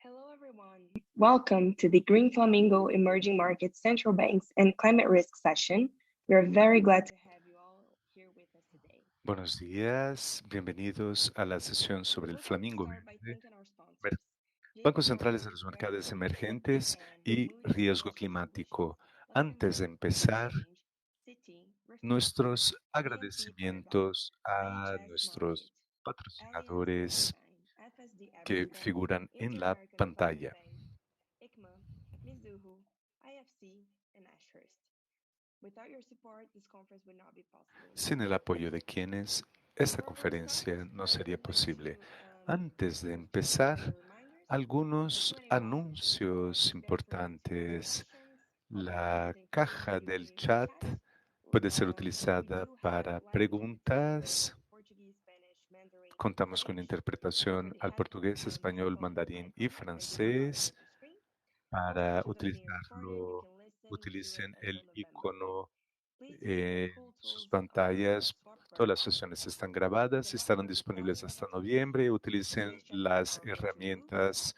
Hello, everyone. Welcome to the Green Flamingo Emerging Markets Central Banks and Climate Risk session. We are very glad to have you all here with us today. Buenos días, bienvenidos a la sesión sobre el Flamingo Verde, bancos centrales de los mercados emergentes y riesgo climático. Antes de empezar, nuestros agradecimientos a nuestros patrocinadores que figuran en la pantalla. Sin el apoyo de quienes, esta conferencia no sería posible. Antes de empezar, algunos anuncios importantes. La caja del chat puede ser utilizada para preguntas. Contamos con interpretación al portugués, español, mandarín y francés. Para utilizarlo, utilicen el icono en sus pantallas. Todas las sesiones están grabadas, estarán disponibles hasta noviembre. Utilicen las herramientas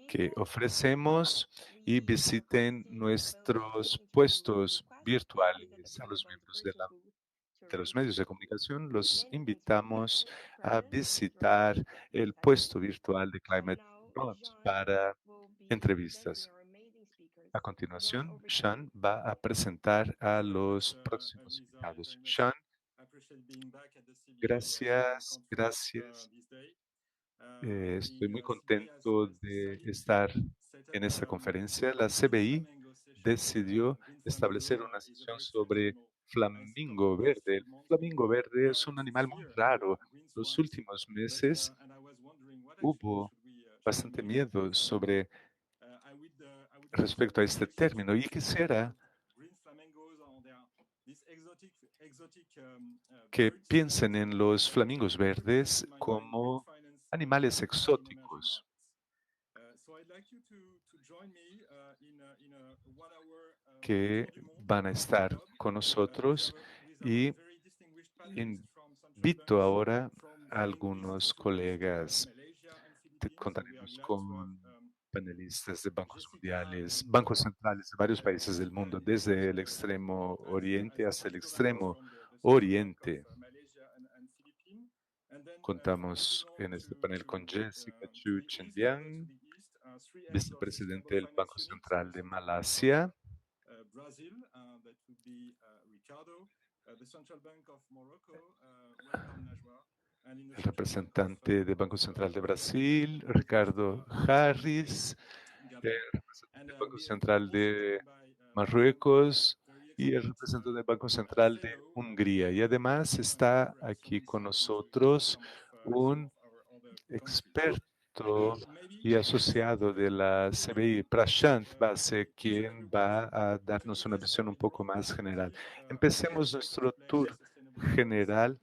que ofrecemos y visiten nuestros puestos virtuales a los miembros de los medios de comunicación. Los invitamos a visitar el puesto virtual de Climate Bonds para entrevistas. A continuación, Sean va a presentar a los próximos invitados. Sean, gracias. Estoy muy contento de estar en esta conferencia. La CBI decidió establecer una sesión sobre flamingo verde. El flamingo verde es un animal muy raro. Los últimos meses hubo bastante miedo sobre respecto a este término y quisiera que piensen en los flamingos verdes como animales exóticos. Que van a estar con nosotros y invito ahora a algunos colegas. Contaremos con panelistas de bancos mundiales, bancos centrales de varios países del mundo, desde el extremo oriente hasta el extremo oriente. Contamos en este panel con Jessica Chu Chendian, vicepresidente del Banco Central de Malasia. El representante del Banco Central de Brasil, Ricardo Harris, el representante del Banco Central de Marruecos y el representante del Banco Central de Hungría. Y además está aquí con nosotros un experto y asociado de la CBI, Prashant Base, quien va a darnos una visión un poco más general. Empecemos nuestro tour general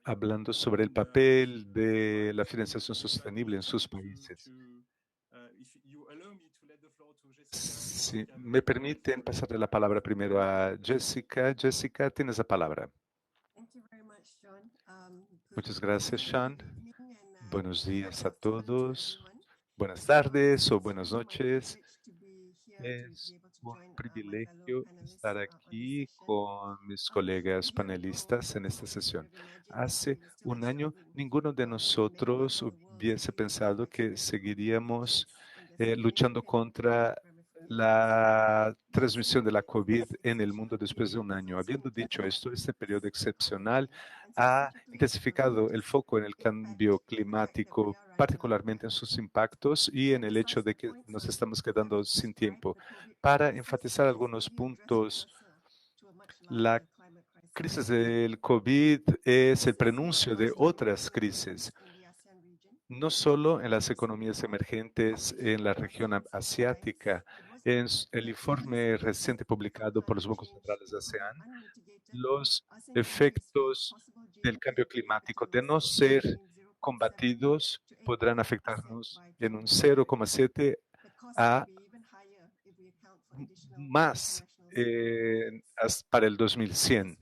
hablando sobre el papel de la financiación sostenible en sus países. Si me permiten pasarle la palabra primero a Jessica. Jessica, tienes la palabra. Muchas gracias, Sean. Buenos días a todos. Buenas tardes o buenas noches. Es un privilegio estar aquí con mis colegas panelistas en esta sesión. Hace un año, ninguno de nosotros hubiese pensado que seguiríamos luchando contra la transmisión de la COVID en el mundo después de un año. Habiendo dicho esto, este periodo excepcional ha intensificado el foco en el cambio climático, particularmente en sus impactos y en el hecho de que nos estamos quedando sin tiempo. Para enfatizar algunos puntos, la crisis del COVID es el prenuncio de otras crisis. no solo en las economías emergentes en la región asiática. En el informe reciente publicado por los bancos centrales de ASEAN, los efectos del cambio climático, de no ser combatidos, podrán afectarnos en un 0,7 a más para el 2100.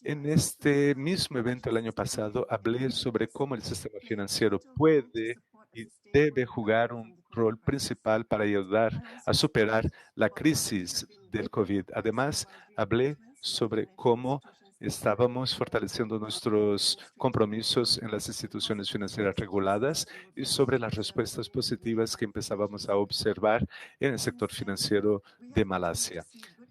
En este mismo evento el año pasado hablé sobre cómo el sistema financiero puede y debe jugar un rol principal para ayudar a superar la crisis del COVID. Además, hablé sobre cómo estábamos fortaleciendo nuestros compromisos en las instituciones financieras reguladas y sobre las respuestas positivas que empezábamos a observar en el sector financiero de Malasia.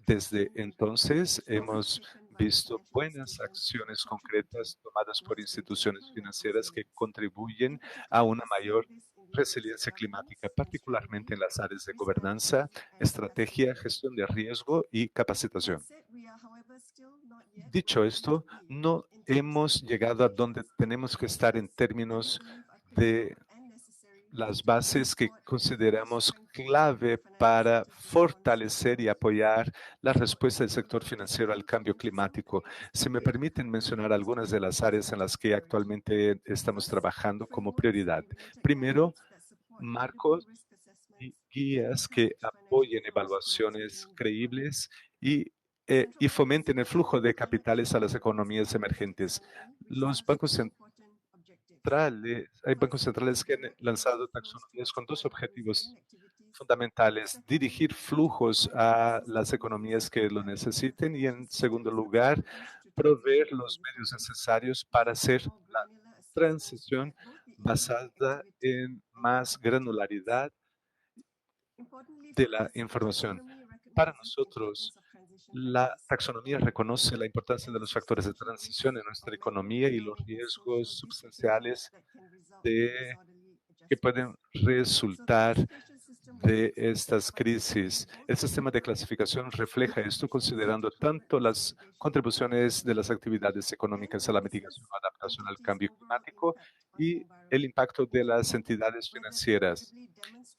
Desde entonces hemos visto buenas acciones concretas tomadas por instituciones financieras que contribuyen a una mayor resiliencia climática, particularmente en las áreas de gobernanza, estrategia, gestión de riesgo y capacitación. Dicho esto, no hemos llegado a donde tenemos que estar en términos de las bases que consideramos clave para fortalecer y apoyar la respuesta del sector financiero al cambio climático. Si me permiten mencionar algunas de las áreas en las que actualmente estamos trabajando como prioridad. Primero, marcos y guías que apoyen evaluaciones creíbles y fomenten el flujo de capitales a las economías emergentes. Los bancos hay bancos centrales que han lanzado taxonomías con dos objetivos fundamentales: dirigir flujos a las economías que lo necesiten y, en segundo lugar, proveer los medios necesarios para hacer la transición basada en más granularidad de la información. Para nosotros, la taxonomía reconoce la importancia de los factores de transición en nuestra economía y los riesgos substanciales que pueden resultar de estas crisis. El sistema de clasificación refleja esto considerando tanto las contribuciones de las actividades económicas a la mitigación o adaptación al cambio climático y el impacto de las entidades financieras.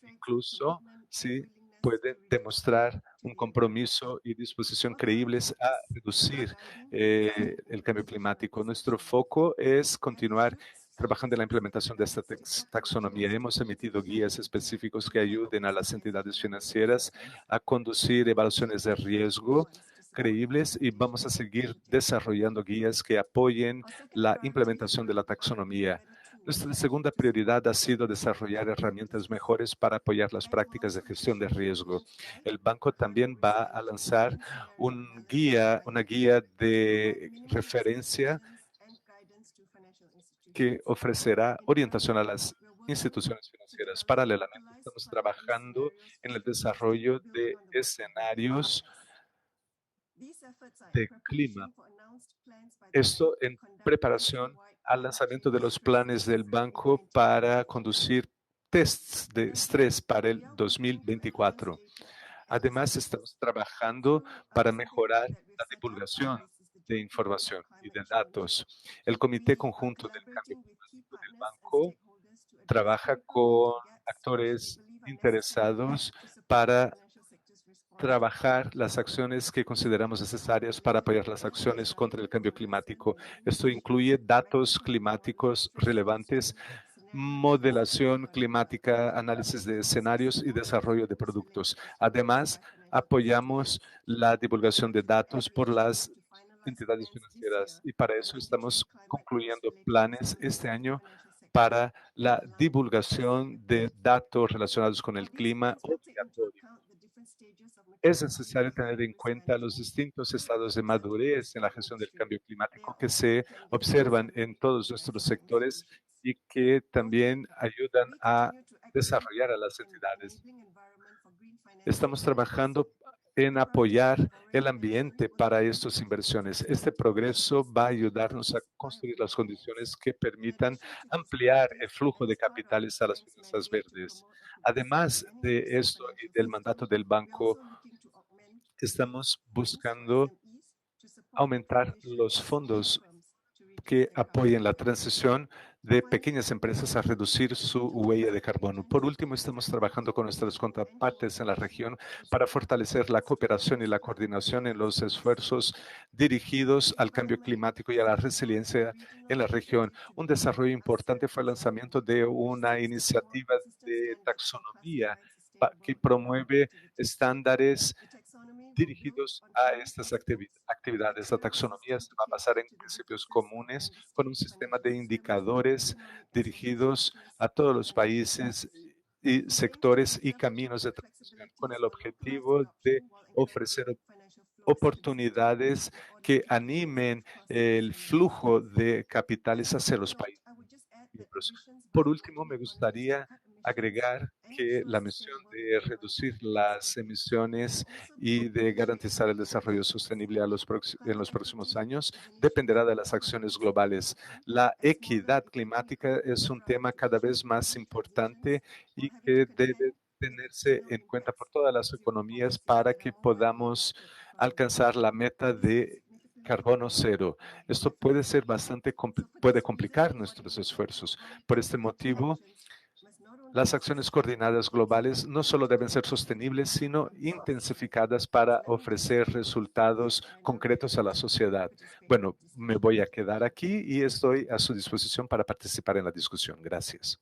Incluso si pueden demostrar un compromiso y disposición creíbles a reducir el cambio climático. Nuestro foco es continuar trabajando en la implementación de esta taxonomía. Hemos emitido guías específicos que ayuden a las entidades financieras a conducir evaluaciones de riesgo creíbles y vamos a seguir desarrollando guías que apoyen la implementación de la taxonomía. Nuestra segunda prioridad ha sido desarrollar herramientas mejores para apoyar las prácticas de gestión de riesgo. El banco también va a lanzar una guía de referencia que ofrecerá orientación a las instituciones financieras. Paralelamente, estamos trabajando en el desarrollo de escenarios de clima. Esto en preparación al lanzamiento de los planes del banco para conducir tests de estrés para el 2024. Además, estamos trabajando para mejorar la divulgación de información y de datos. El Comité Conjunto del Cambio Climático del Banco trabaja con actores interesados para trabajar las acciones que consideramos necesarias para apoyar las acciones contra el cambio climático. Esto incluye datos climáticos relevantes, modelación climática, análisis de escenarios y desarrollo de productos. Además, apoyamos la divulgación de datos por las entidades financieras y para eso estamos concluyendo planes este año para la divulgación de datos relacionados con el clima obligatorio. Es necesario tener en cuenta los distintos estados de madurez en la gestión del cambio climático que se observan en todos nuestros sectores y que también ayudan a desarrollar a las entidades. Estamos trabajando en apoyar el ambiente para estas inversiones. Este progreso va a ayudarnos a construir las condiciones que permitan ampliar el flujo de capitales a las finanzas verdes. Además de esto y del mandato del banco, estamos buscando aumentar los fondos que apoyen la transición de pequeñas empresas a reducir su huella de carbono. Por último, estamos trabajando con nuestros contrapartes en la región para fortalecer la cooperación y la coordinación en los esfuerzos dirigidos al cambio climático y a la resiliencia en la región. Un desarrollo importante fue el lanzamiento de una iniciativa de taxonomía que promueve estándares dirigidos a estas actividades. La taxonomía se va a basar en principios comunes con un sistema de indicadores dirigidos a todos los países y sectores y caminos de transición, con el objetivo de ofrecer oportunidades que animen el flujo de capitales hacia los países miembros. Por último, me gustaría agregar que la misión de reducir las emisiones y de garantizar el desarrollo sostenible en los próximos años dependerá de las acciones globales. La equidad climática es un tema cada vez más importante y que debe tenerse en cuenta por todas las economías para que podamos alcanzar la meta de carbono cero. Esto puede ser puede complicar nuestros esfuerzos. Por este motivo, las acciones coordinadas globales no solo deben ser sostenibles, sino intensificadas para ofrecer resultados concretos a la sociedad. Bueno, me voy a quedar aquí y estoy a su disposición para participar en la discusión. Gracias.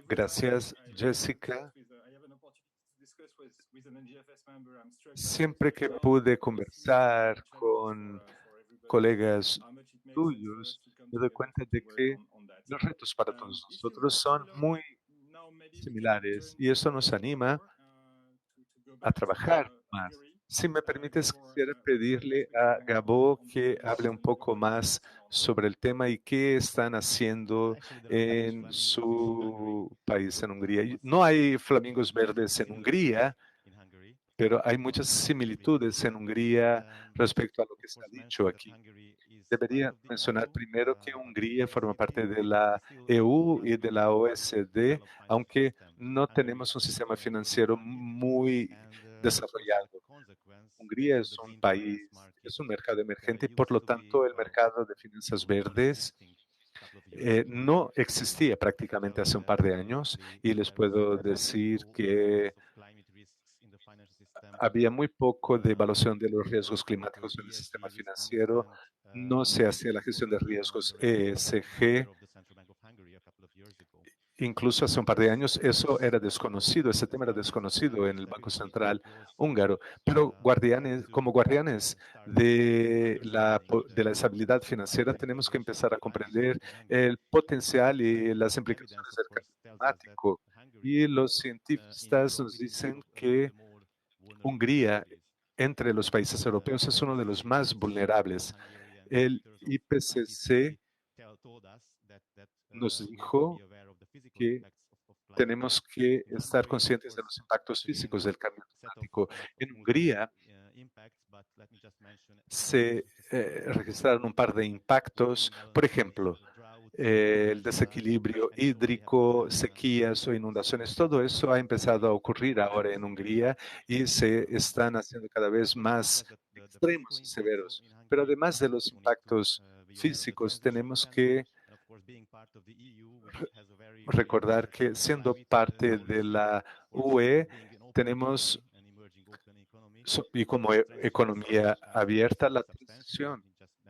Gracias, Jessica. Siempre que pude conversar con colegas tuyos, me doy cuenta de que los retos para todos nosotros son muy similares y eso nos anima a trabajar más. Si me permites, quisiera pedirle a Gabo que hable un poco más sobre el tema y qué están haciendo en su país, en Hungría. No hay flamingos verdes en Hungría, pero hay muchas similitudes en Hungría respecto a lo que se ha dicho aquí. Debería mencionar primero que Hungría forma parte de la EU y de la OECD, aunque no tenemos un sistema financiero muy desarrollado. Hungría es un país, es un mercado emergente y por lo tanto el mercado de finanzas verdes no existía prácticamente hace un par de años y les puedo decir que había muy poco de evaluación de los riesgos climáticos en el sistema financiero, no se hacía la gestión de riesgos ESG. Incluso hace un par de años eso era desconocido, ese tema era desconocido en el Banco Central húngaro, pero como guardianes de la estabilidad financiera tenemos que empezar a comprender el potencial y las implicaciones del cambio climático. Y los cientistas nos dicen que Hungría, entre los países europeos, es uno de los más vulnerables. El IPCC nos dijo que tenemos que estar conscientes de los impactos físicos del cambio climático. En Hungría se registraron un par de impactos, por ejemplo, el desequilibrio hídrico, sequías o inundaciones, todo eso ha empezado a ocurrir ahora en Hungría y se están haciendo cada vez más extremos y severos. Pero además de los impactos físicos, tenemos que recordar que siendo parte de la UE, tenemos, y como economía abierta, la transición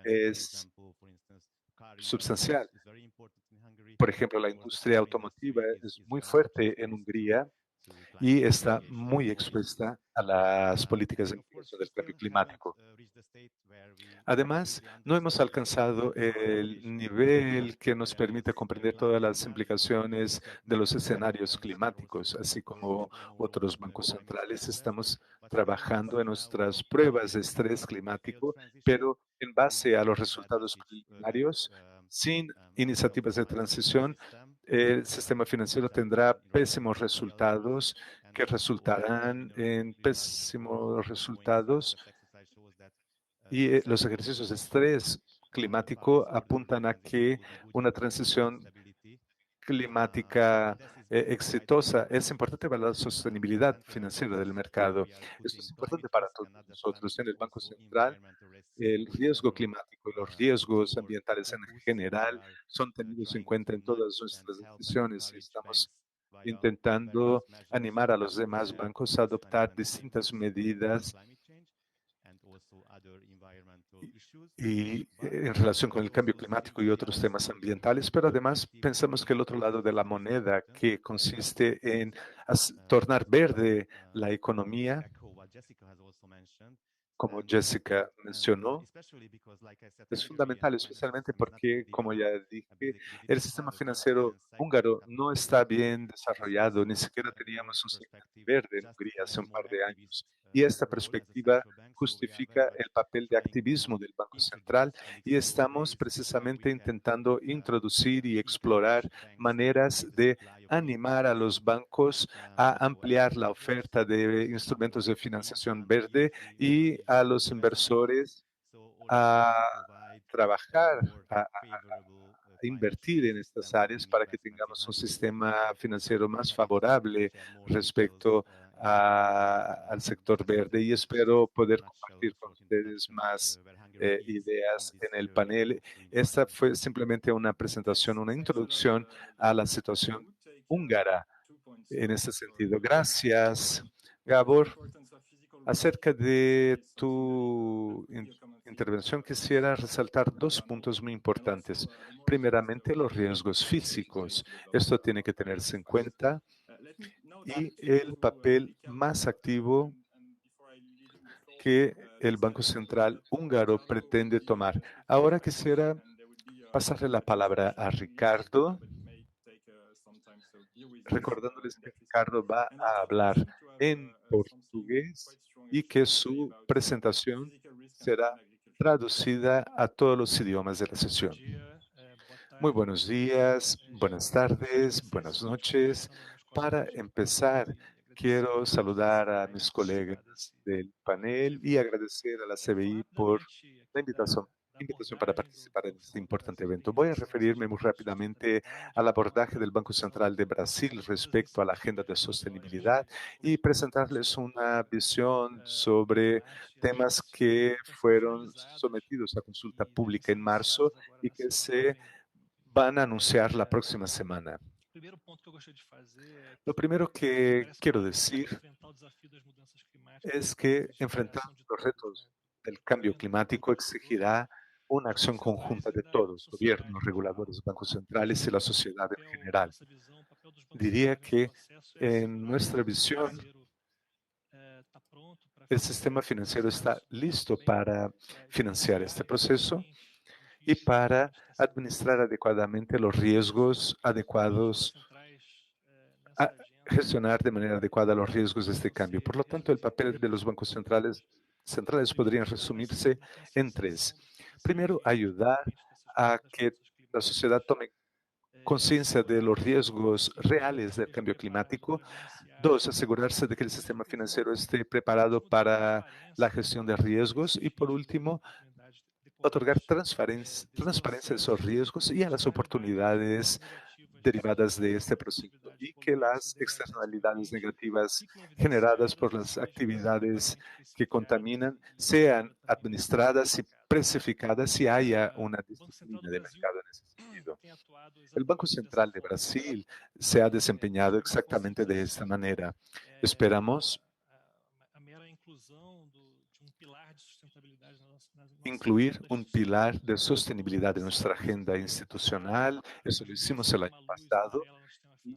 es sustancial. Por ejemplo, la industria automotiva es muy fuerte en Hungría y está muy expuesta a las políticas de impulso del cambio climático. Además, no hemos alcanzado el nivel que nos permite comprender todas las implicaciones de los escenarios climáticos, así como otros bancos centrales. Estamos trabajando en nuestras pruebas de estrés climático, pero en base a los resultados preliminarios, sin iniciativas de transición, el sistema financiero tendrá pésimos resultados que resultarán en pésimos resultados y los ejercicios de estrés climático apuntan a que una transición climática exitosa, es importante para la sostenibilidad financiera del mercado. Esto es importante para todos nosotros. En el Banco Central, el riesgo climático y los riesgos ambientales en general son tenidos en cuenta en todas nuestras decisiones y estamos intentando animar a los demás bancos a adoptar distintas medidas en relación con el cambio climático y otros temas ambientales, pero además pensamos que el otro lado de la moneda, que consiste en tornar verde la economía, como Jessica mencionó, es fundamental, especialmente porque, como ya dije, el sistema financiero húngaro no está bien desarrollado, ni siquiera teníamos un segmento verde en Hungría hace un par de años. Y esta perspectiva justifica el papel de activismo del Banco Central y estamos precisamente intentando introducir y explorar maneras de animar a los bancos a ampliar la oferta de instrumentos de financiación verde y a los inversores a trabajar, a invertir en estas áreas para que tengamos un sistema financiero más favorable respecto al sector verde y espero poder compartir con ustedes más ideas en el panel. Esta fue simplemente una presentación, una introducción a la situación húngara en este sentido. Gracias, Gabor. Acerca de tu intervención, quisiera resaltar dos puntos muy importantes. Primeramente, los riesgos físicos. Esto tiene que tenerse en cuenta y el papel más activo que el Banco Central húngaro pretende tomar. Ahora quisiera pasarle la palabra a Ricardo, recordándoles que Ricardo va a hablar en portugués y que su presentación será traducida a todos los idiomas de la sesión. Muy buenos días, buenas tardes, buenas noches. Para empezar, quiero saludar a mis colegas del panel y agradecer a la CBI por la invitación para participar en este importante evento. Voy a referirme muy rápidamente al abordaje del Banco Central de Brasil respecto a la agenda de sostenibilidad y presentarles una visión sobre temas que fueron sometidos a consulta pública en marzo y que se van a anunciar la próxima semana. Lo primero que quiero decir es que enfrentar los retos del cambio climático exigirá una acción conjunta de todos, gobiernos, reguladores, bancos centrales y la sociedad en general. Diría que en nuestra visión, el sistema financiero está listo para financiar este proceso y para administrar adecuadamente los riesgos adecuados, a gestionar de manera adecuada los riesgos de este cambio. Por lo tanto, el papel de los bancos centrales podrían resumirse en tres. Primero, ayudar a que la sociedad tome conciencia de los riesgos reales del cambio climático. Dos, asegurarse de que el sistema financiero esté preparado para la gestión de riesgos. Y por último, otorgar transparencia a esos riesgos y a las oportunidades derivadas de este proceso y que las externalidades negativas generadas por las actividades que contaminan sean administradas y precificadas y haya una disciplina de mercado en ese sentido. El Banco Central de Brasil se ha desempeñado exactamente de esta manera. Esperamos incluir un pilar de sostenibilidad en nuestra agenda institucional. Eso lo hicimos el año pasado. Y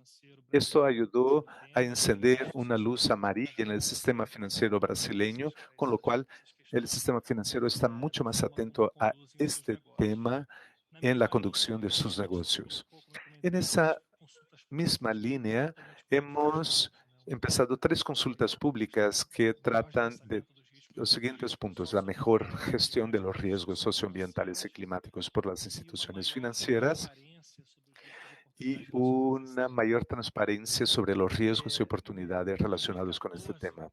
esto ayudó a encender una luz amarilla en el sistema financiero brasileño, con lo cual el sistema financiero está mucho más atento a este tema en la conducción de sus negocios. En esa misma línea, hemos empezado 3 consultas públicas que tratan de los siguientes puntos: la mejor gestión de los riesgos socioambientales y climáticos por las instituciones financieras y una mayor transparencia sobre los riesgos y oportunidades relacionados con este tema.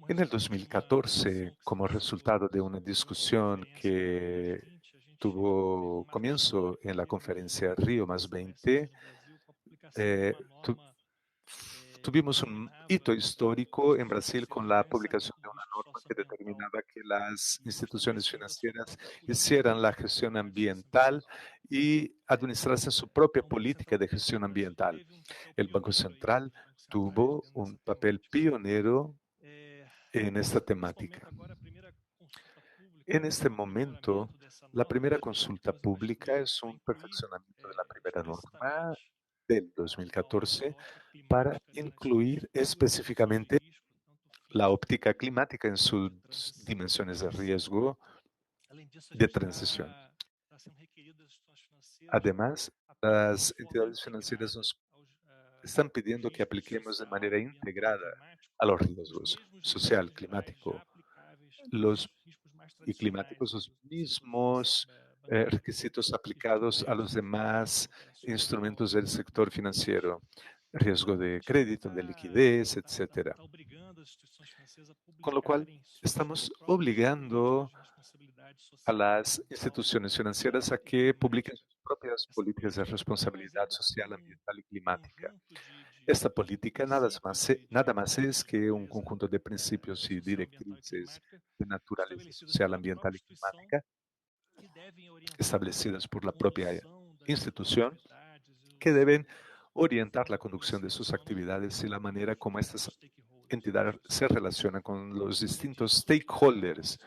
En el 2014, como resultado de una discusión que tuvo comienzo en la conferencia Río +20, tu- tuvimos un hito histórico en Brasil con la publicación de una norma que determinaba que las instituciones financieras hicieran la gestión ambiental y administrasen su propia política de gestión ambiental. El Banco Central tuvo un papel pionero en esta temática. En este momento, la primera consulta pública es un perfeccionamiento de la primera norma del 2014 para incluir específicamente la óptica climática en sus dimensiones de riesgo de transición. Además, las entidades financieras nos están pidiendo que apliquemos de manera integrada a los riesgos social, climático, los climáticos, los mismos requisitos aplicados a los demás instrumentos del sector financiero, riesgo de crédito, de liquidez, etcétera. Con lo cual, estamos obligando a las instituciones financieras a que publiquen sus propias políticas de responsabilidad social, ambiental y climática. Esta política nada más es que un conjunto de principios y directrices de naturaleza social, ambiental y climática establecidas por la propia institución que deben orientar la conducción de sus actividades y la manera como estas entidades se relacionan con los distintos stakeholders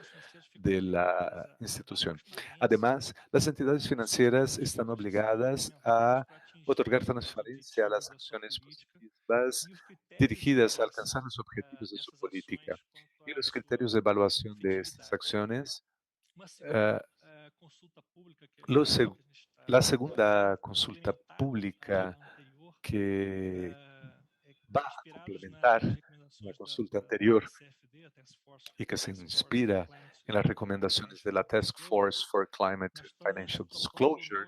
de la institución. Además, las entidades financieras están obligadas a otorgar transparencia a las acciones positivas dirigidas a alcanzar los objetivos de su política. Y los criterios de evaluación de estas acciones, eh, la segunda consulta pública que va a complementar la consulta anterior y que se inspira en las recomendaciones de la Task Force for Climate Financial Disclosure,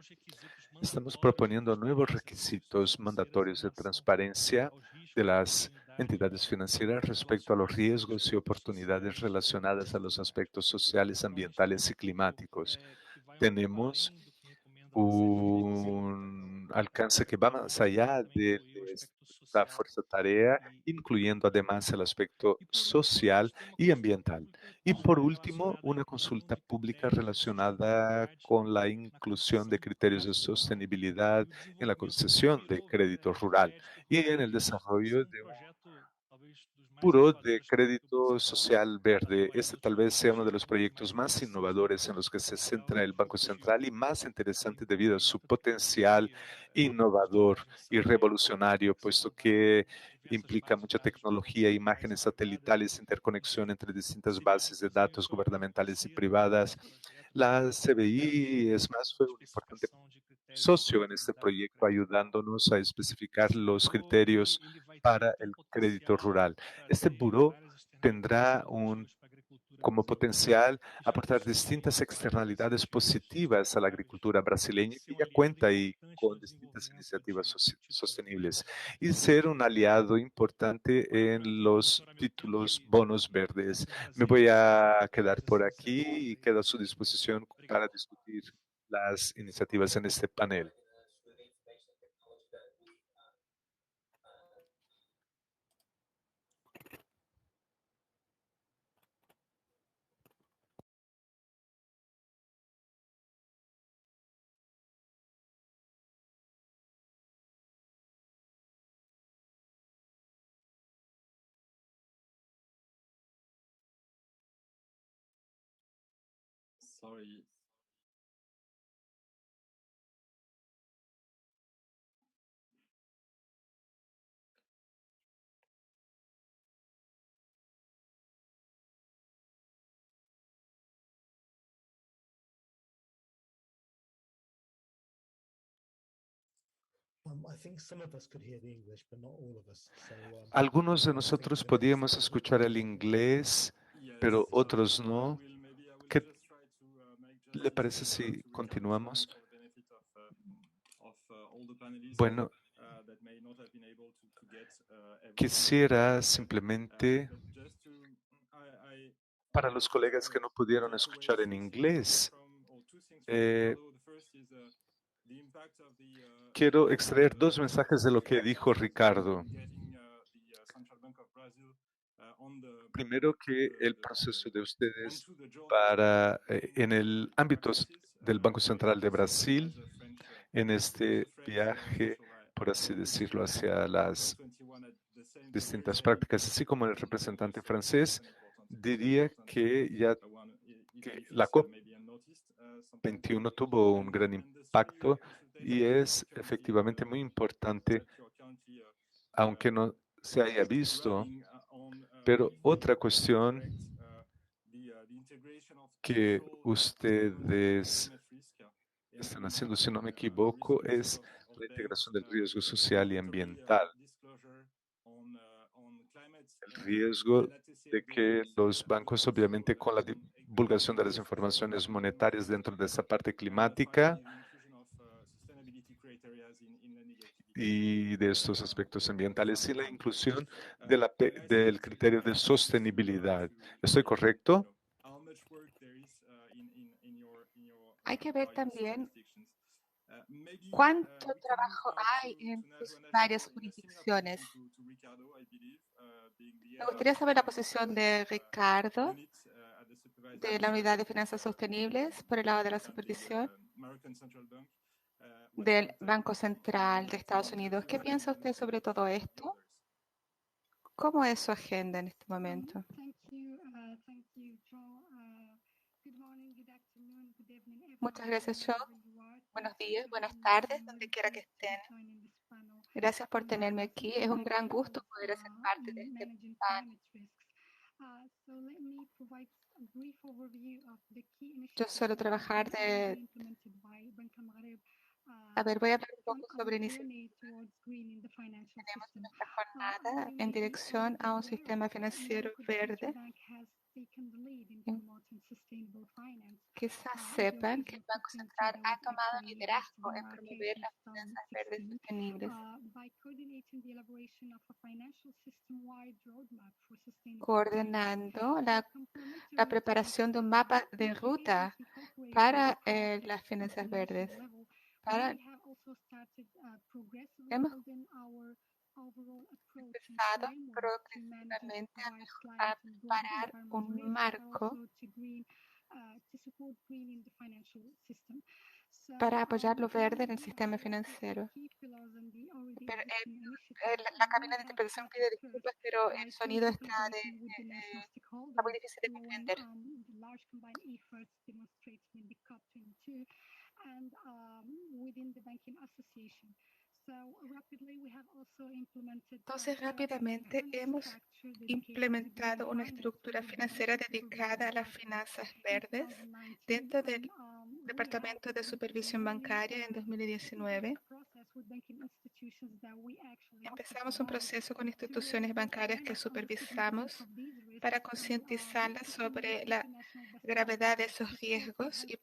estamos proponiendo nuevos requisitos mandatorios de transparencia de las entidades financieras respecto a los riesgos y oportunidades relacionadas a los aspectos sociales, ambientales y climáticos. Tenemos un alcance que va más allá de esta fuerza tarea, incluyendo además el aspecto social y ambiental. Y por último, una consulta pública relacionada con la inclusión de criterios de sostenibilidad en la concesión de crédito rural y en el desarrollo de un Buró de Crédito Social Verde. Este tal vez sea uno de los proyectos más innovadores en los que se centra el Banco Central y más interesante debido a su potencial innovador y revolucionario, puesto que implica mucha tecnología, imágenes satelitales, interconexión entre distintas bases de datos gubernamentales y privadas. La CBI, es más, fue un importante socio en este proyecto, ayudándonos a especificar los criterios para el crédito rural. Este buró tendrá como potencial aportar distintas externalidades positivas a la agricultura brasileña que ya cuenta y con distintas iniciativas sostenibles y ser un aliado importante en los títulos bonos verdes. Me voy a quedar por aquí y quedo a su disposición para discutir las iniciativas en este panel. Sorry. Algunos de nosotros podíamos escuchar el inglés, pero otros no. ¿Qué le parece si continuamos? Bueno, quisiera simplemente, para los colegas que no pudieron escuchar en inglés, quiero extraer dos mensajes de lo que dijo Ricardo. Primero, que el proceso de ustedes para, en el ámbito del Banco Central de Brasil, en este viaje, por así decirlo, hacia las distintas prácticas, así como el representante francés, diría que ya que la COP21 tuvo un gran impacto y es efectivamente muy importante, aunque no se haya visto. Pero otra cuestión que ustedes están haciendo, si no me equivoco, es la integración del riesgo social y ambiental. El riesgo de que los bancos, obviamente, con la divulgación de las informaciones monetarias dentro de esa parte climática y de estos aspectos ambientales y la inclusión de del criterio de sostenibilidad. ¿Estoy correcto? Hay que ver también cuánto trabajo hay en sus varias jurisdicciones. Me gustaría saber la posición de Ricardo de la Unidad de Finanzas Sostenibles por el lado de la supervisión del Banco Central de Estados Unidos. ¿Qué piensa usted sobre todo esto? ¿Cómo es su agenda en este momento? Muchas gracias, Joe. Buenos días, buenas tardes, donde quiera que estén. Gracias por tenerme aquí. Es un gran gusto poder hacer parte de este panel. Yo suelo trabajar de... A ver, voy a hablar un poco sobre iniciativas. Tenemos nuestra jornada en dirección a un sistema financiero verde. Quizás sepan que el Banco Central ha tomado liderazgo en promover las finanzas verdes sostenibles, coordinando la preparación de un mapa de ruta para las finanzas verdes. Hemos empezado progresivamente a preparar un marco para apoyar lo verde en el sistema financiero. Pero, la cabina de interpretación pide disculpas, pero el sonido está muy difícil de comprender. Entonces, rápidamente hemos implementado una estructura financiera dedicada a las finanzas verdes dentro del Departamento de Supervisión Bancaria en 2019. Empezamos un proceso con instituciones bancarias que supervisamos para concientizarlas sobre la gravedad de esos riesgos y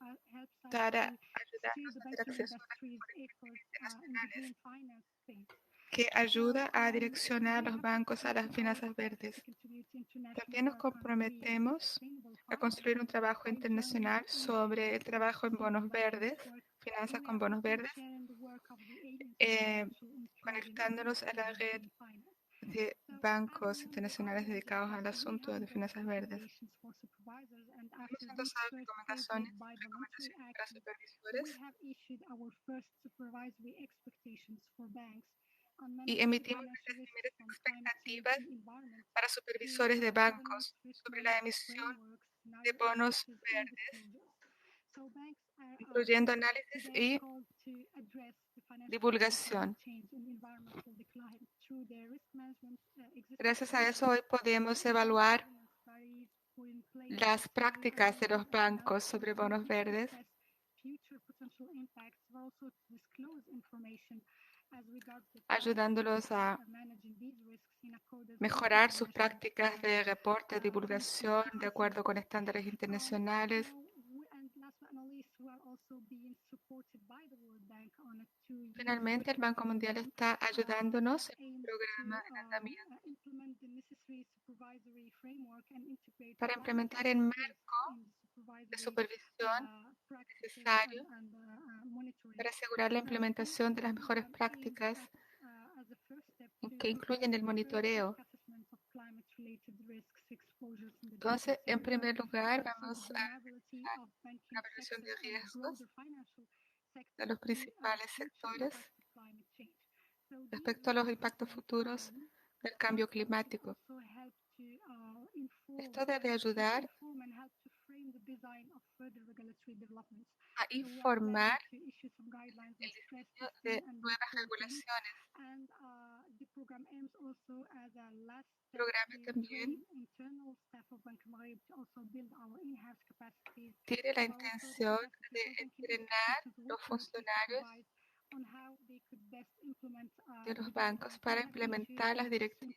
para ayudarnos a tener acceso a las mejores internacionales que ayuda a direccionar los bancos a las finanzas verdes. También nos comprometemos a construir un trabajo internacional sobre el trabajo en bonos verdes, finanzas con bonos verdes, conectándonos a la red de bancos internacionales dedicados al asunto de finanzas verdes. Hemos endosado recomendaciones para supervisores y emitimos las primeras expectativas para supervisores de bancos sobre la emisión de bonos verdes, incluyendo análisis y divulgación. Gracias a eso, hoy podemos evaluar las prácticas de los bancos sobre bonos verdes ayudándolos a mejorar sus prácticas de reporte, de divulgación, de acuerdo con estándares internacionales. Finalmente, el Banco Mundial está ayudándonos en un programa en andamiento para implementar el marco de supervisión necesario para asegurar la implementación de las mejores prácticas que incluyen el monitoreo. Entonces, en primer lugar, vamos a realizar una evaluación de riesgos de los principales sectores respecto a los impactos futuros del cambio climático. Esto debe ayudar a informar el diseño de nuevas regulaciones. El programa también tiene la intención de entrenar los funcionarios de los bancos para implementar las directivas.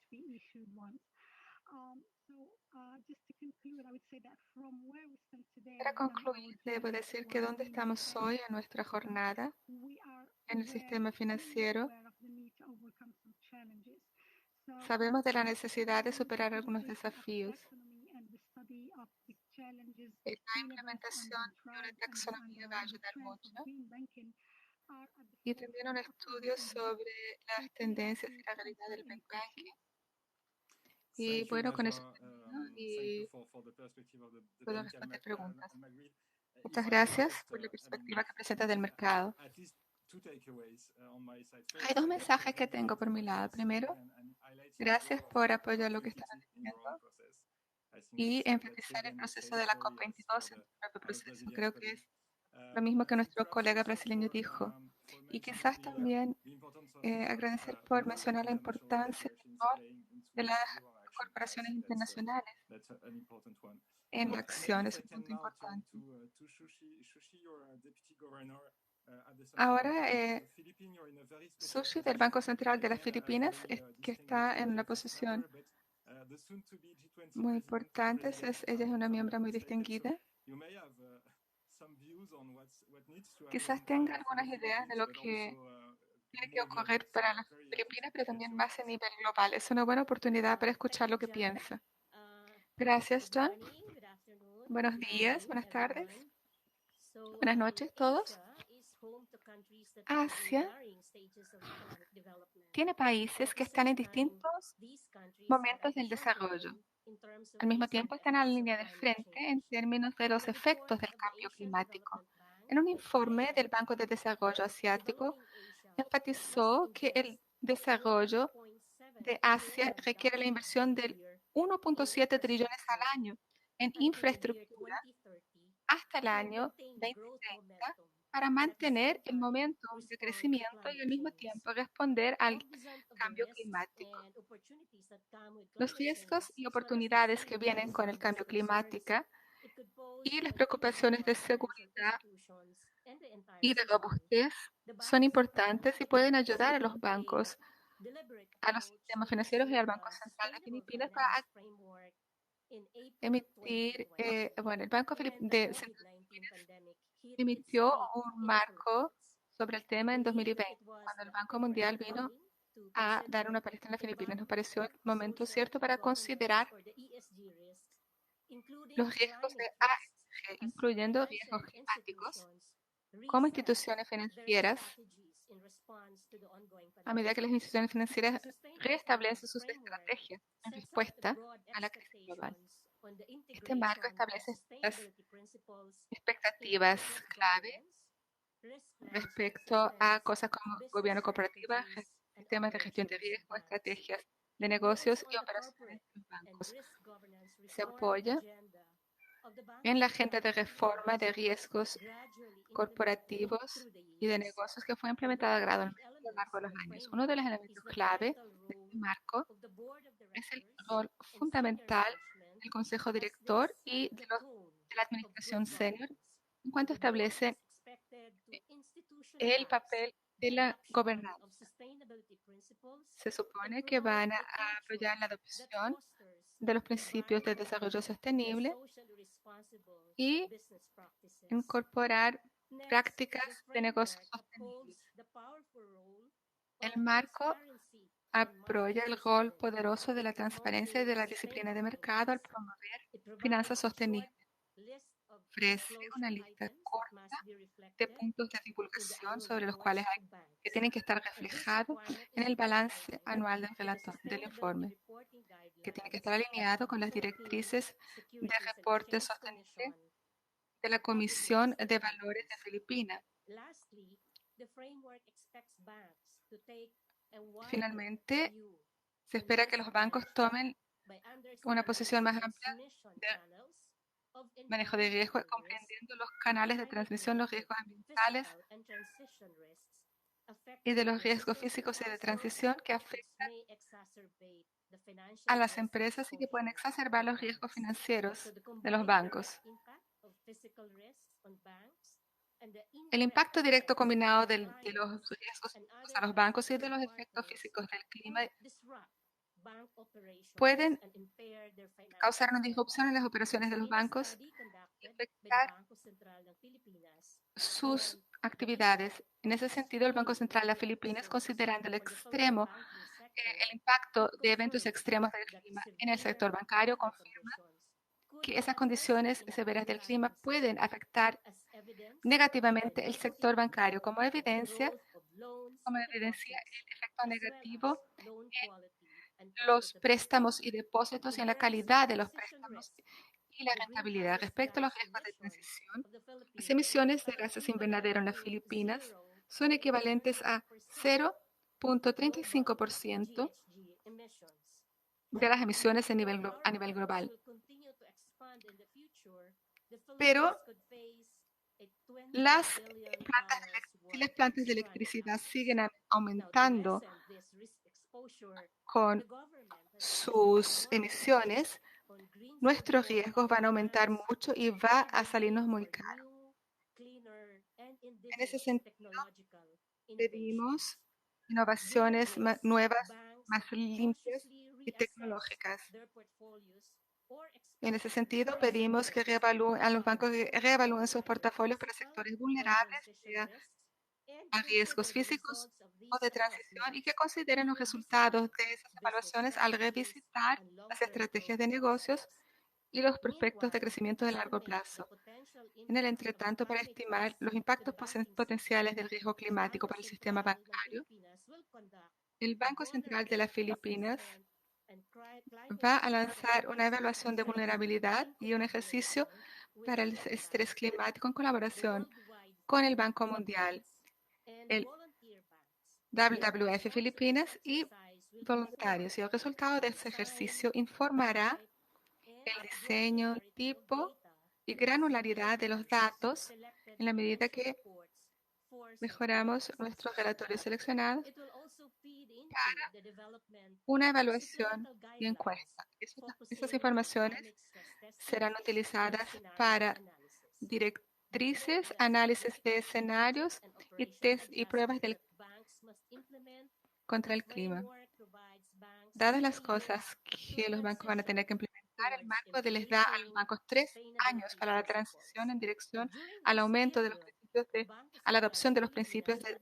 Para concluir, debo decir que donde estamos hoy en nuestra jornada en el sistema financiero, sabemos de la necesidad de superar algunos desafíos. La implementación de una taxonomía va a ayudar mucho. Y también un estudio sobre las tendencias y la realidad del banking. Y bueno, con eso termino y puedo responder preguntas. Muchas gracias por la perspectiva que presentas del mercado. Hay dos mensajes que tengo por mi lado. Primero, gracias por apoyar lo que están haciendo y enfatizar el proceso de la COP22 en el propio proceso. Creo que es lo mismo que nuestro colega brasileño dijo. Y quizás también agradecer por mencionar la importancia de las corporaciones internacionales en la acción. Es un punto importante. Ahora, Sushi del Banco Central de las Filipinas, que está en una posición muy importante, ella es una miembro muy distinguida. Quizás tenga algunas ideas de lo que tiene que ocurrir para las Filipinas, pero también más a nivel global. Es una buena oportunidad para escuchar lo que piensa. Gracias, John. Buenos días, buenas tardes, buenas noches todos. Asia tiene países que están en distintos momentos del desarrollo. Al mismo tiempo están a la línea de frente en términos de los efectos del cambio climático. En un informe del Banco de Desarrollo Asiático, enfatizó que el desarrollo de Asia requiere la inversión de 1.7 trillones al año en infraestructura hasta el año 2030 para mantener el momentum de crecimiento y al mismo tiempo responder al cambio climático. Los riesgos y oportunidades que vienen con el cambio climático y las preocupaciones de seguridad y de robustez son importantes y pueden ayudar a los bancos, a los sistemas financieros y al Banco Central de Filipinas para emitir, el Banco de Filipinas emitió un marco sobre el tema en 2020, cuando el Banco Mundial vino a dar una palestra en las Filipinas. Nos pareció el momento cierto para considerar los riesgos de ASG, incluyendo riesgos climáticos, como instituciones financieras, a medida que las instituciones financieras restablecen sus estrategias en respuesta a la crisis global. Este marco establece las expectativas clave respecto a cosas como gobierno corporativo, sistemas de gestión de riesgo, estrategias de negocios y operaciones de los bancos. Se apoya en la agenda de reforma de riesgos corporativos y de negocios que fue implementada gradualmente a lo largo de los años. Uno de los elementos clave de este marco es el rol fundamental del Consejo Director y de la Administración Senior en cuanto establece el papel de la gobernanza. Se supone que van a apoyar la adopción de los principios de desarrollo sostenible y incorporar prácticas de negocios sostenibles. El marco apoya el rol poderoso de la transparencia y de la disciplina de mercado al promover finanzas sostenibles. ofrece una lista corta de puntos de divulgación sobre los cuales que tienen que estar reflejados en el balance anual del informe, que tiene que estar alineado con las directrices de reporte sostenible de la Comisión de Valores de Filipinas. Finalmente, se espera que los bancos tomen una posición más amplia de manejo de riesgo, comprendiendo los canales de transmisión, los riesgos ambientales y de los riesgos físicos y de transición que afectan a las empresas y que pueden exacerbar los riesgos financieros de los bancos. El impacto directo combinado de los riesgos a los bancos y de los efectos físicos del clima pueden causar una disrupción en las operaciones de los bancos y afectar sus actividades. En ese sentido, el Banco Central de las Filipinas, considerando el impacto de eventos extremos del clima en el sector bancario, confirma que esas condiciones severas del clima pueden afectar negativamente el sector bancario, como evidencia el efecto negativo en los préstamos y depósitos y en la calidad de los préstamos y la rentabilidad. Respecto a los riesgos de transición, las emisiones de gases invernadero en las Filipinas son equivalentes a 0.35% de las emisiones a nivel global. Pero si las plantas de electricidad siguen aumentando con sus emisiones, nuestros riesgos van a aumentar mucho y va a salirnos muy caro. En ese sentido, pedimos innovaciones nuevas, más limpias y tecnológicas. En ese sentido, pedimos que a los bancos que reevalúen sus portafolios para sectores vulnerables, sea a riesgos físicos o de transición, y que consideren los resultados de esas evaluaciones al revisitar las estrategias de negocios y los prospectos de crecimiento de largo plazo. En el entretanto, para estimar los impactos potenciales del riesgo climático para el sistema bancario, el Banco Central de las Filipinas va a lanzar una evaluación de vulnerabilidad y un ejercicio para el estrés climático en colaboración con el Banco Mundial, el WWF Filipinas y voluntarios. Y el resultado de este ejercicio informará el diseño, tipo y granularidad de los datos en la medida que mejoramos nuestros relatorios seleccionados para una evaluación y encuesta. Esas informaciones serán utilizadas para directrices, análisis de escenarios y test y pruebas contra el clima. Dadas las cosas que los bancos van a tener que implementar, el marco les da a los bancos 3 años para la transición en dirección al aumento de los principios a la adopción de los principios de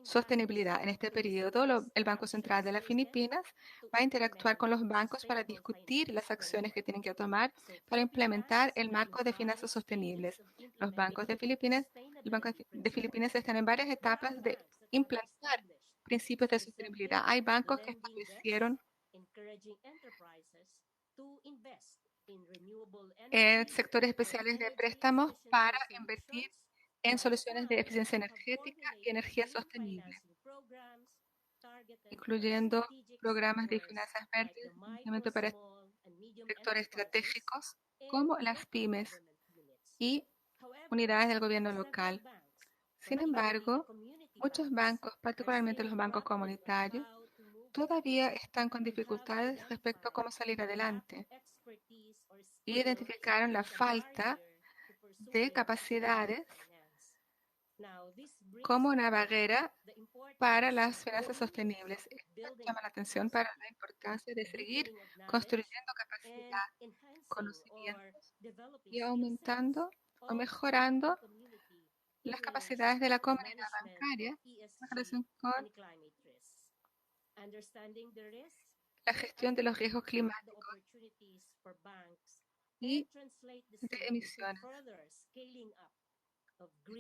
sostenibilidad. En este periodo, el Banco Central de las Filipinas va a interactuar con los bancos para discutir las acciones que tienen que tomar para implementar el marco de finanzas sostenibles. Los bancos de Filipinas, el Banco de Filipinas están en varias etapas de implantar principios de sostenibilidad. Hay bancos que establecieron sectores especiales de préstamos para invertir en soluciones de eficiencia energética y energía sostenible, incluyendo programas de finanzas verdes para sectores estratégicos como las pymes y unidades del gobierno local. Sin embargo, muchos bancos, particularmente los bancos comunitarios, todavía están con dificultades respecto a cómo salir adelante y identificaron la falta de capacidades como una barrera para las finanzas sostenibles. Esto llama la atención para la importancia de seguir construyendo capacidad, conocimientos y aumentando o mejorando las capacidades de la comunidad bancaria en relación con la gestión de los riesgos climáticos y de emisiones.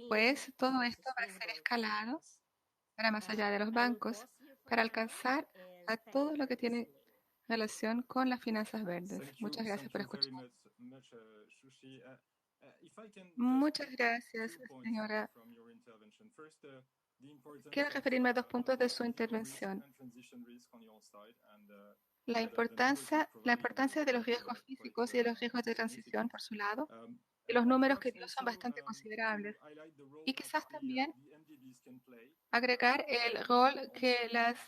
Pues todo esto va a ser escalado para más allá de los bancos, para alcanzar a todo lo que tiene relación con las finanzas verdes. Muchas gracias por escuchar. Muchas gracias, señora. Quiero referirme a 2 puntos de su intervención. La importancia de los riesgos físicos y de los riesgos de transición, por su lado, y los números que dio son bastante considerables. Y quizás también agregar el rol que las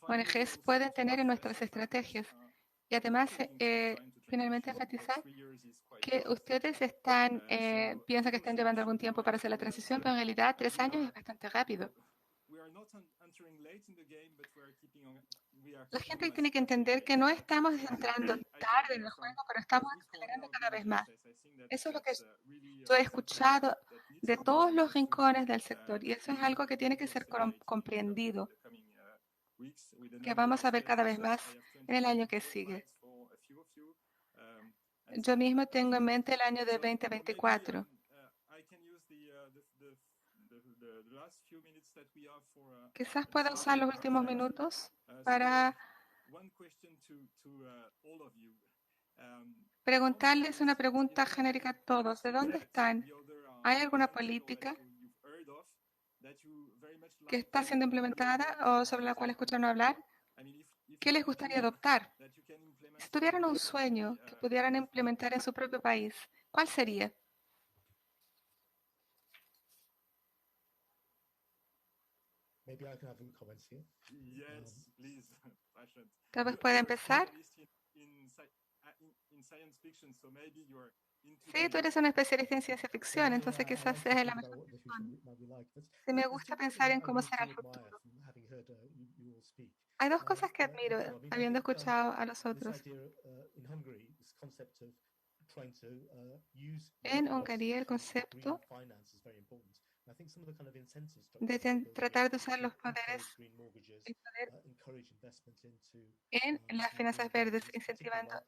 ONGs pueden tener en nuestras estrategias. Y además, finalmente enfatizar que ustedes piensan que están llevando algún tiempo para hacer la transición, pero en realidad 3 años es bastante rápido. La gente tiene que entender que no estamos entrando tarde en el juego, pero estamos acelerando cada vez más. Eso es lo que yo he escuchado de todos los rincones del sector y eso es algo que tiene que ser comprendido, que vamos a ver cada vez más en el año que sigue. Yo mismo tengo en mente el año de 2024. Quizás pueda usar los últimos minutos para preguntarles una pregunta genérica a todos. ¿De dónde están? ¿Hay alguna política que está siendo implementada o sobre la cual escucharon hablar? ¿Qué les gustaría adoptar? Si tuvieran un sueño que pudieran implementar en su propio país, ¿cuál sería? Tal vez pueda empezar. Sí, tú eres un especialista en ciencia ficción, entonces quizás seas la mejor persona. Sí, me gusta pensar en cómo será el futuro. Hay 2 cosas que admiro, habiendo escuchado a los otros. En Hungría, el concepto de tratar de usar el poder en las finanzas verdes, incentivando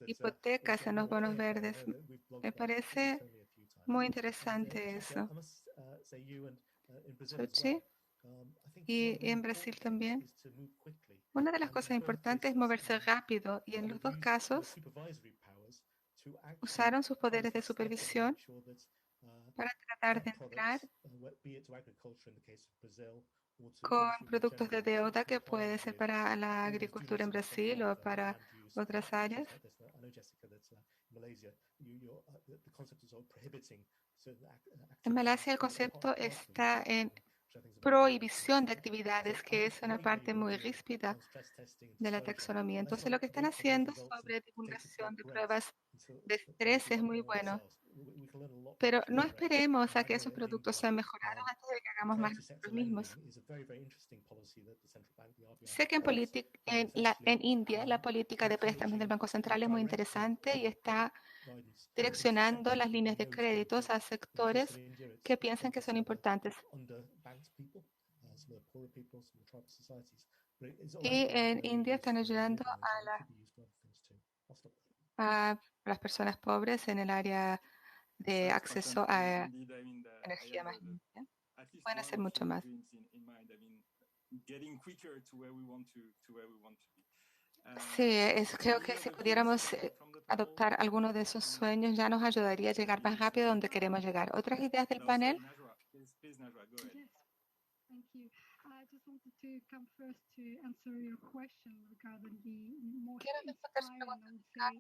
hipotecas en los bonos verdes. Me parece muy interesante eso. Sochi, y en Brasil también. Una de las cosas importantes es moverse rápido y en los 2 casos usaron sus poderes de supervisión para tratar de entrar con productos de deuda que puede ser para la agricultura en Brasil o para otras áreas. En Malasia el concepto está en prohibición de actividades, que es una parte muy ríspida de la taxonomía. Entonces, lo que están haciendo sobre divulgación de pruebas de estrés es muy bueno. Pero no esperemos a que esos productos sean mejorados antes de que hagamos más nosotros mismos. Sé que en India la política de préstamos del Banco Central es muy interesante y está direccionando las líneas de créditos a sectores que piensan que son importantes. Y en India están ayudando a las personas pobres en el área de acceso a energía más limpia. Pueden hacer mucho más. Sí, creo que si pudiéramos adoptar alguno de esos sueños ya nos ayudaría a llegar más rápido a donde queremos llegar. ¿Otras ideas del panel? Quiero responder su pregunta.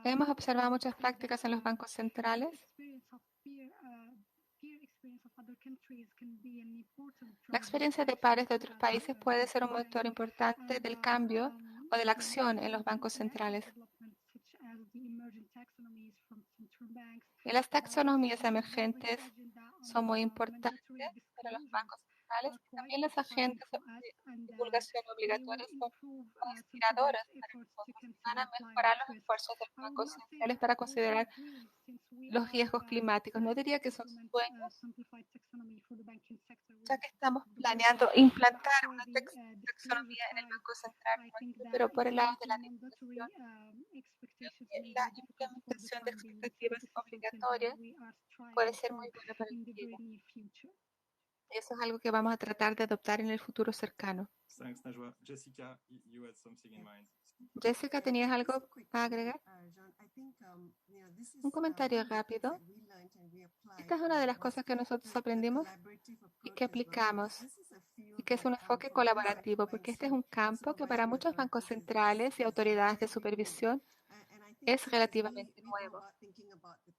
Hemos observado muchas prácticas en los bancos centrales. La experiencia de pares de otros países puede ser un motor importante del cambio o de la acción en los bancos centrales. Y las taxonomías emergentes son muy importantes para los bancos centrales. También las agendas de divulgación obligatorias son muy inspiradoras para nosotros. Van a mejorar los esfuerzos de los bancos centrales para considerar los riesgos climáticos. No diría que son sueños, ya que estamos planeando implantar una taxonomía en el Banco Central nuestro, pero por el lado de la administración, creo que la implementación de expectativas obligatorias puede ser muy buena para Chile. Eso es algo que vamos a tratar de adoptar en el futuro cercano. Thanks, Najwa. Jessica, you had something in mind. Jessica, ¿tenías algo para agregar? Un comentario rápido. Esta es una de las cosas que nosotros aprendimos y que aplicamos, y que es un enfoque colaborativo, porque este es un campo que para muchos bancos centrales y autoridades de supervisión es relativamente nuevo.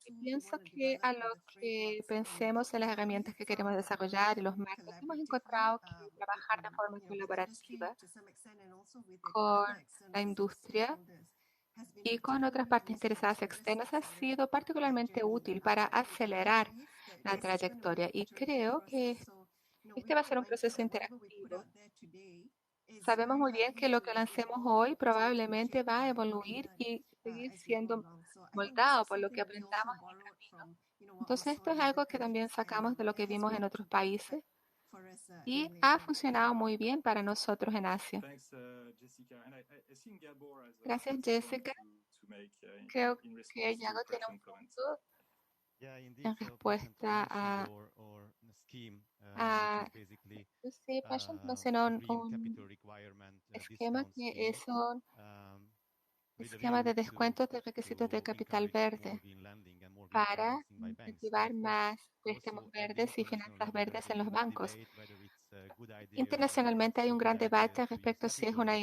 Y pienso que a lo que pensemos en las herramientas que queremos desarrollar y los marcos, hemos encontrado que trabajar de forma colaborativa con la industria y con otras partes interesadas externas ha sido particularmente útil para acelerar la trayectoria. Y creo que este va a ser un proceso interactivo. Sabemos muy bien que lo que lancemos hoy probablemente va a evoluir y seguir siendo moldado por lo que aprendamos en el camino. Entonces, esto es algo que también sacamos de lo que vimos en otros países y ha funcionado muy bien para nosotros en Asia. Thanks, Jessica. And I think Gabor has Gracias, a point Jessica. to make Creo in que response to Yago your tiene un question comments. punto Yeah, indeed. en So respuesta a or scheme, a which is basically sí, Passion green mencionó capital requirement esquema discount que scheme, es un with a esquema de view descuentos de requisitos de capital encourage more verde green lending and more green para financing by banks. incentivar más préstamos Also, at the verdes y international finanzas level, verdes there's en a los huge bancos. debate whether it's a good idea Internacionalmente hay un gran debate respecto a si es una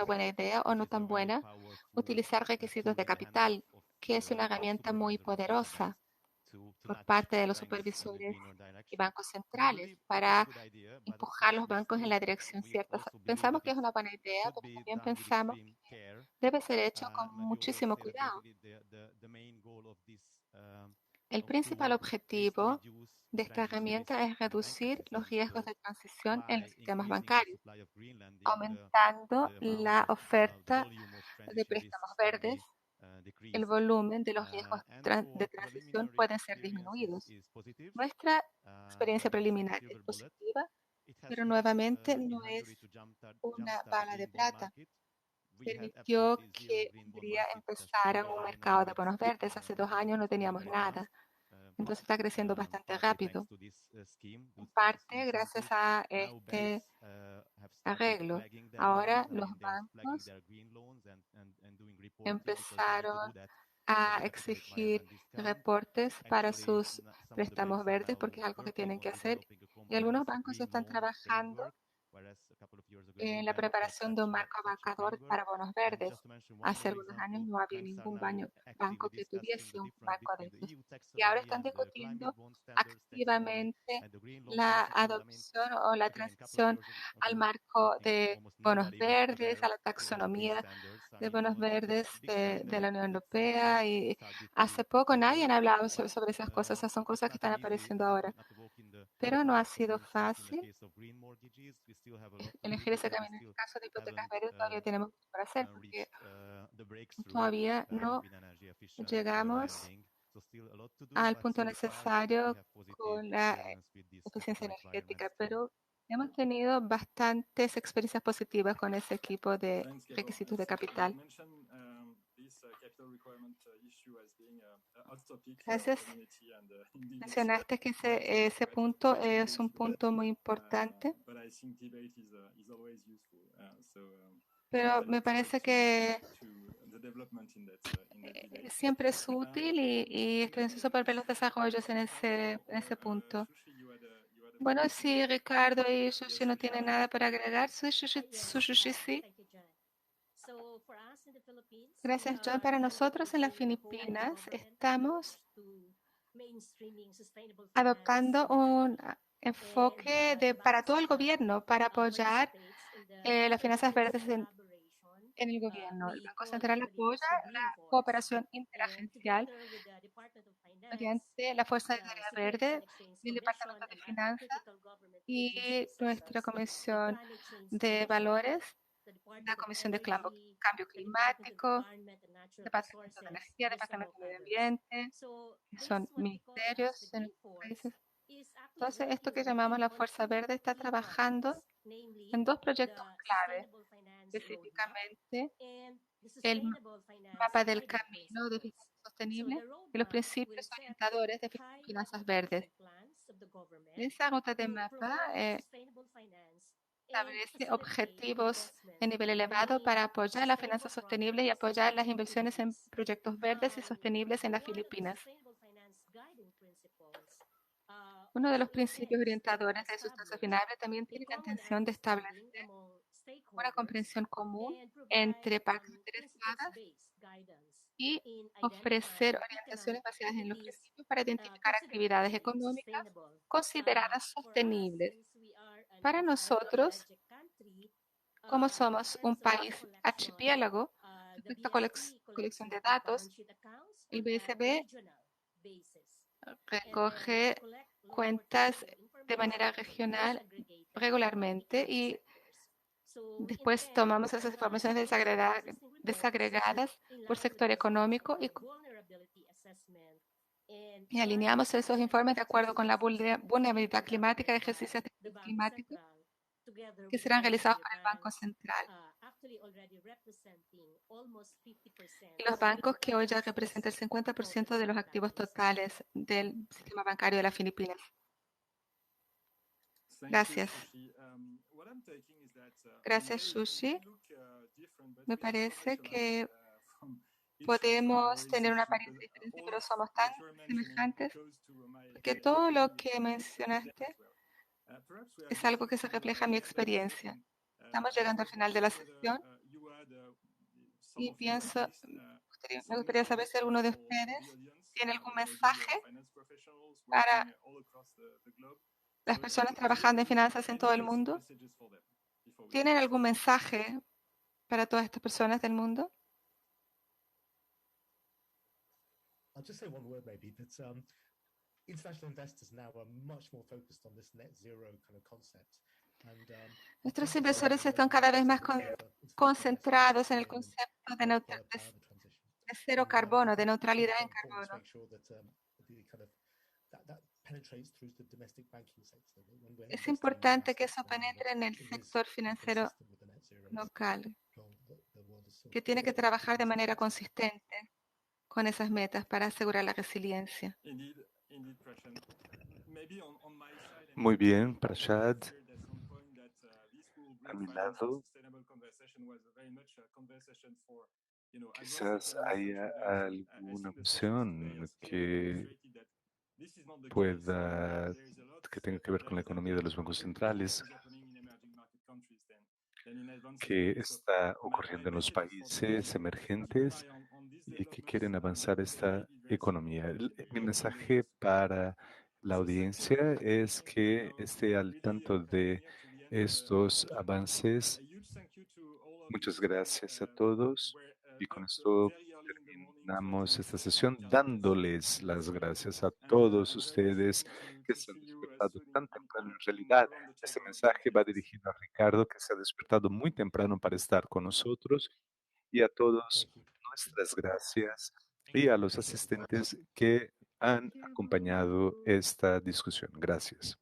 buena idea o no tan buena utilizar requisitos de capital, que es una herramienta muy poderosa por parte de los supervisores y bancos centrales para empujar los bancos en la dirección cierta. Pensamos que es una buena idea, pero también pensamos que debe ser hecho con muchísimo cuidado. El principal objetivo de esta herramienta es reducir los riesgos de transición en los sistemas bancarios, aumentando la oferta de préstamos verdes. El volumen de los riesgos de transición pueden ser disminuidos. Nuestra experiencia preliminar es positiva, pero nuevamente no es una bala de plata. Permitió que Hungría empezara un mercado de bonos verdes. Hace 2 años no teníamos nada. Entonces está creciendo bastante rápido. En parte gracias a este arreglo. Ahora los bancos empezaron a exigir reportes para sus préstamos verdes porque es algo que tienen que hacer. Y algunos bancos están trabajando en la preparación de un marco abarcador para bonos verdes. Hace algunos años no había ningún banco que tuviese un banco de estos. Y ahora están discutiendo activamente la adopción o la transición al marco de bonos verdes, a la taxonomía de bonos verdes de la Unión Europea. Y hace poco nadie ha hablado sobre esas cosas. Esas son cosas que están apareciendo ahora. Pero no ha sido fácil elegir ese camino. En el caso de hipotecas verdes todavía tenemos mucho por hacer porque todavía no llegamos al punto necesario con la eficiencia energética, pero hemos tenido bastantes experiencias positivas con ese equipo de requisitos de capital. Gracias. Mencionaste que ese punto es un punto muy importante, pero me parece que siempre es útil y estoy ansioso por ver los desarrollos en ese punto. Bueno, sí, Ricardo y Sushi no tienen nada para agregar. Sushi sí. Gracias, John. Para nosotros en las Filipinas estamos adoptando un enfoque para todo el gobierno para apoyar las finanzas verdes en el gobierno. El Banco Central apoya la cooperación interagencial mediante la Fuerza de Tarea Verde del Departamento de Finanzas y nuestra Comisión de Valores, la Comisión de Cambio Climático, Departamento de Energía, Departamento de Medio Ambiente, que son ministerios en los países. Entonces, esto que llamamos la Fuerza Verde está trabajando en dos proyectos clave, específicamente el mapa del camino de finanzas sostenibles y los principios orientadores de finanzas verdes. Esa ruta de mapa establece objetivos de nivel elevado para apoyar las finanzas sostenibles y apoyar las inversiones en proyectos verdes y sostenibles en las Filipinas. Uno de los principios orientadores de sustancia sostenible también tiene la intención de establecer una comprensión común entre partes interesadas y ofrecer orientaciones basadas en los principios para identificar actividades económicas consideradas sostenibles. Para nosotros, como somos un país archipiélago, esta colección de datos, el BSB recoge cuentas de manera regional regularmente y después tomamos esas informaciones desagregadas por sector económico y alineamos esos informes de acuerdo con la vulnerabilidad climática y ejercicios climáticos que serán realizados por el Banco Central. Y los bancos que hoy ya representan el 50% de los activos totales del sistema bancario de las Filipinas. Gracias. Gracias, Shushi. Me parece que podemos tener una apariencia diferente, pero somos tan semejantes que todo lo que mencionaste es algo que se refleja en mi experiencia. Estamos llegando al final de la sesión y me gustaría saber si alguno de ustedes tiene algún mensaje para las personas trabajando en finanzas en todo el mundo. ¿Tienen algún mensaje para todas estas personas del mundo? I'll just say one word maybe that international investors now are much more focused on this net zero kind of concept. Nuestros inversores están cada vez más concentrados en el concepto de cero carbono, de neutralidad en carbono. Es importante que eso penetre en el sector financiero local, que tiene que trabajar de manera consistente con esas metas para asegurar la resiliencia. Muy bien, Prashad. A mi lado, quizás haya alguna opción que tenga que ver con la economía de los bancos centrales, que está ocurriendo en los países emergentes y que quieren avanzar esta economía. Mi mensaje para la audiencia es que esté al tanto de estos avances. Muchas gracias a todos y con esto terminamos esta sesión dándoles las gracias a todos ustedes que se han despertado tan temprano. En realidad, este mensaje va dirigido a Ricardo, que se ha despertado muy temprano para estar con nosotros, y a todos nuestras gracias y a los asistentes que han acompañado esta discusión. Gracias.